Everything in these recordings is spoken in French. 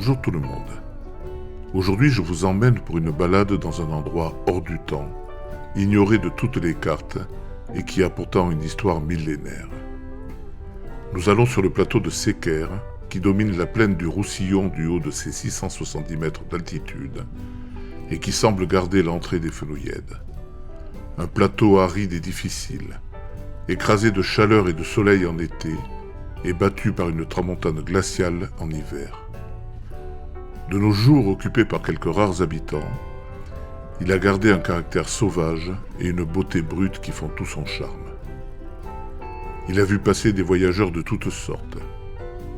Bonjour tout le monde. Aujourd'hui, je vous emmène pour une balade dans un endroit hors du temps, ignoré de toutes les cartes et qui a pourtant une histoire millénaire. Nous allons sur le plateau de Séquer, qui domine la plaine du Roussillon du haut de ses 670 mètres d'altitude et qui semble garder l'entrée des Fenouillèdes. Un plateau aride et difficile, écrasé de chaleur et de soleil en été et battu par une tramontane glaciale en hiver. De nos jours occupé par quelques rares habitants, il a gardé un caractère sauvage et une beauté brute qui font tout son charme. Il a vu passer des voyageurs de toutes sortes,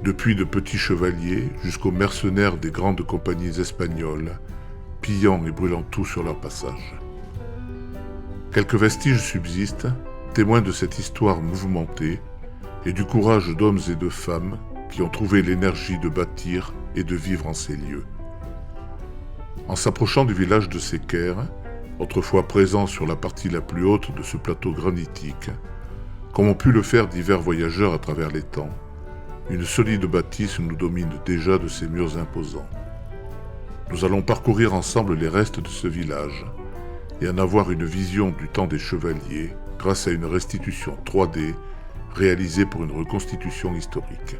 depuis de petits chevaliers jusqu'aux mercenaires des grandes compagnies espagnoles, pillant et brûlant tout sur leur passage. Quelques vestiges subsistent, témoins de cette histoire mouvementée et du courage d'hommes et de femmes qui ont trouvé l'énergie de bâtir et de vivre en ces lieux. En s'approchant du village de Séquer, autrefois présent sur la partie la plus haute de ce plateau granitique, comme ont pu le faire divers voyageurs à travers les temps, une solide bâtisse nous domine déjà de ses murs imposants. Nous allons parcourir ensemble les restes de ce village et en avoir une vision du temps des chevaliers grâce à une restitution 3D réalisée pour une reconstitution historique.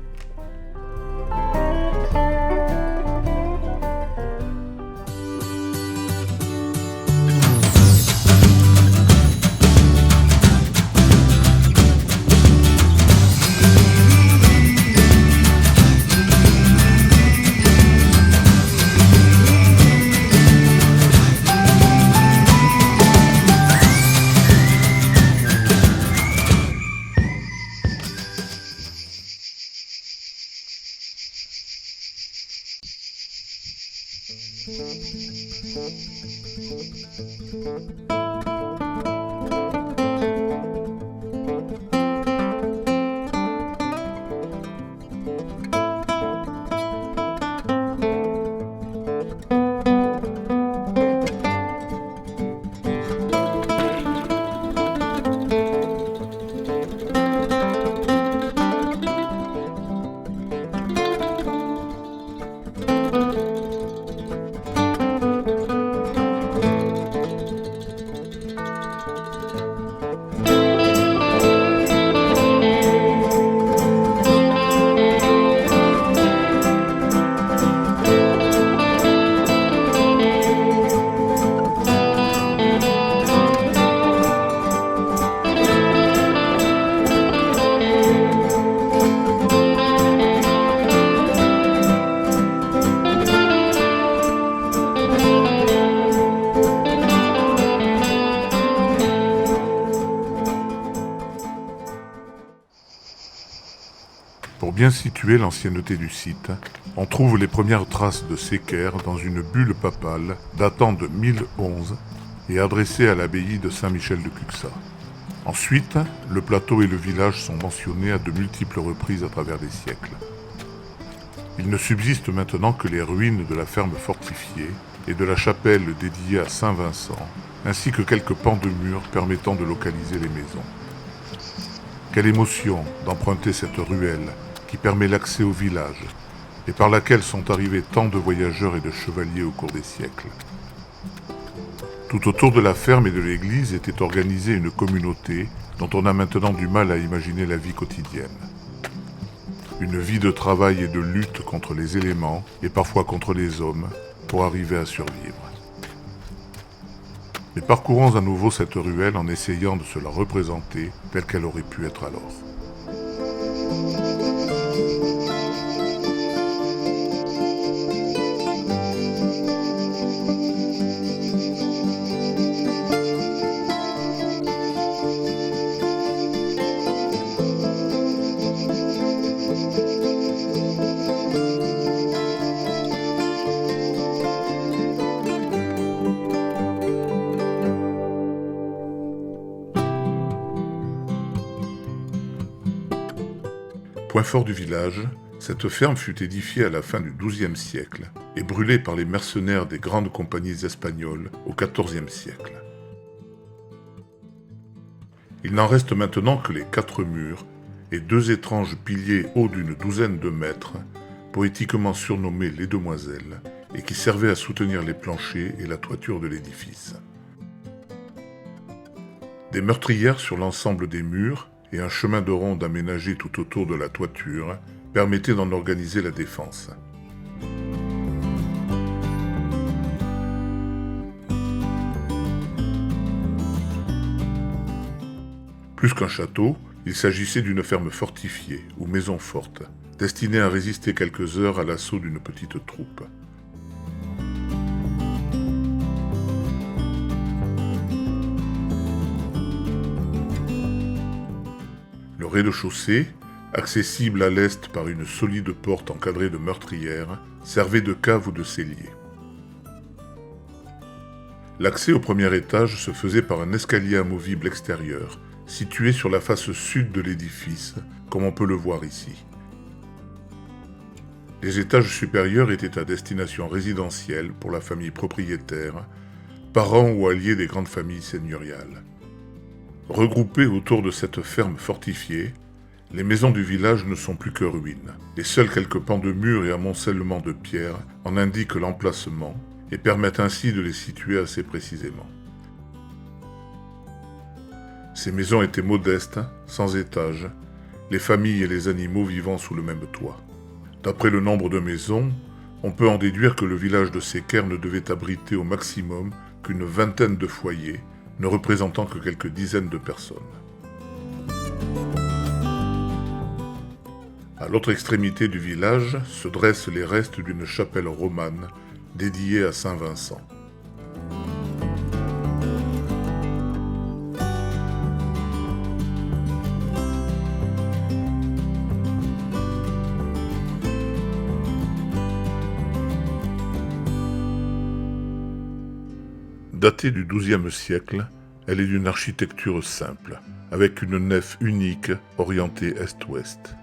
Pour bien situer l'ancienneté du site, on trouve les premières traces de Séquer dans une bulle papale datant de 1011 et adressée à l'abbaye de Saint-Michel de Cuxa. Ensuite, le plateau et le village sont mentionnés à de multiples reprises à travers les siècles. Il ne subsiste maintenant que les ruines de la ferme fortifiée et de la chapelle dédiée à Saint-Vincent, ainsi que quelques pans de murs permettant de localiser les maisons. Quelle émotion d'emprunter cette ruelle qui permet l'accès au village et par laquelle sont arrivés tant de voyageurs et de chevaliers au cours des siècles. Tout autour de la ferme et de l'église était organisée une communauté dont on a maintenant du mal à imaginer la vie quotidienne. Une vie de travail et de lutte contre les éléments et parfois contre les hommes pour arriver à survivre. Mais parcourons à nouveau cette ruelle en essayant de se la représenter telle qu'elle aurait pu être alors. Point fort du village, cette ferme fut édifiée à la fin du XIIe siècle et brûlée par les mercenaires des grandes compagnies espagnoles au XIVe siècle. Il n'en reste maintenant que les 4 murs et 2 étranges piliers hauts d'une douzaine de mètres, poétiquement surnommées les demoiselles, et qui servaient à soutenir les planchers et la toiture de l'édifice. Des meurtrières sur l'ensemble des murs et un chemin de ronde aménagé tout autour de la toiture permettaient d'en organiser la défense. Plus qu'un château, il s'agissait d'une ferme fortifiée ou maison forte, destinée à résister quelques heures à l'assaut d'une petite troupe. Le rez-de-chaussée, accessible à l'est par une solide porte encadrée de meurtrières, servait de cave ou de cellier. L'accès au premier étage se faisait par un escalier amovible extérieur, situé sur la face sud de l'édifice, comme on peut le voir ici. Les étages supérieurs étaient à destination résidentielle pour la famille propriétaire, parents ou alliés des grandes familles seigneuriales. Regroupées autour de cette ferme fortifiée, les maisons du village ne sont plus que ruines, et seuls quelques pans de murs et amoncellements de pierres en indiquent l'emplacement et permettent ainsi de les situer assez précisément. Ces maisons étaient modestes, sans étage, les familles et les animaux vivant sous le même toit. D'après le nombre de maisons, on peut en déduire que le village de Séquer ne devait abriter au maximum qu'une vingtaine de foyers, ne représentant que quelques dizaines de personnes. À l'autre extrémité du village se dressent les restes d'une chapelle romane dédiée à Saint Vincent. Datée du XIIe siècle, elle est d'une architecture simple, avec une nef unique orientée est-ouest.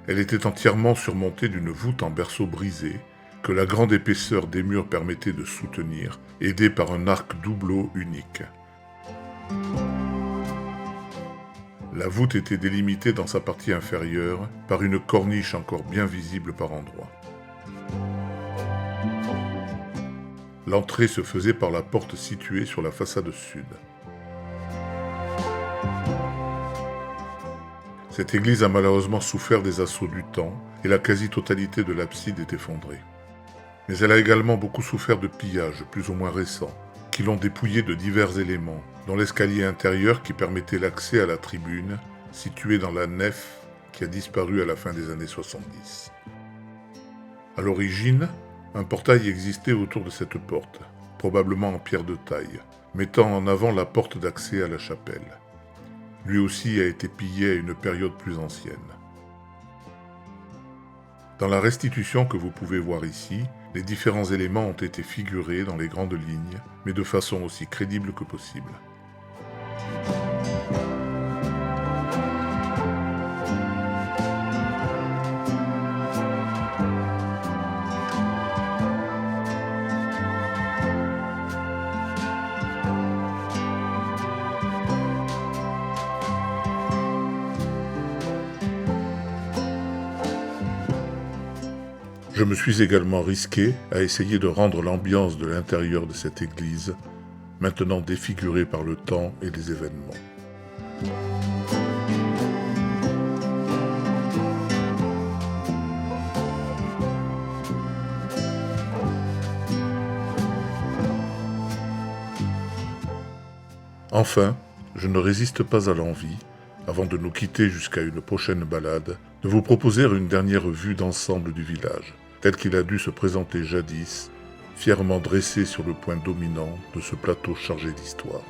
Elle était entièrement surmontée d'une voûte en berceau brisé, que la grande épaisseur des murs permettait de soutenir, aidée par un arc doubleau unique. La voûte était délimitée dans sa partie inférieure par une corniche encore bien visible par endroits. L'entrée se faisait par la porte située sur la façade sud. Cette église a malheureusement souffert des assauts du temps et la quasi-totalité de l'abside est effondrée. Mais elle a également beaucoup souffert de pillages plus ou moins récents, qui l'ont dépouillée de divers éléments, dont l'escalier intérieur qui permettait l'accès à la tribune, située dans la nef qui a disparu à la fin des années 70. À l'origine, un portail existait autour de cette porte, probablement en pierre de taille, mettant en avant la porte d'accès à la chapelle. Lui aussi a été pillé à une période plus ancienne. Dans la restitution que vous pouvez voir ici, les différents éléments ont été figurés dans les grandes lignes, mais de façon aussi crédible que possible. Je me suis également risqué à essayer de rendre l'ambiance de l'intérieur de cette église, maintenant défigurée par le temps et les événements. Enfin, je ne résiste pas à l'envie, avant de nous quitter jusqu'à une prochaine balade, de vous proposer une dernière vue d'ensemble du village, tel qu'il a dû se présenter jadis, fièrement dressé sur le point dominant de ce plateau chargé d'histoire.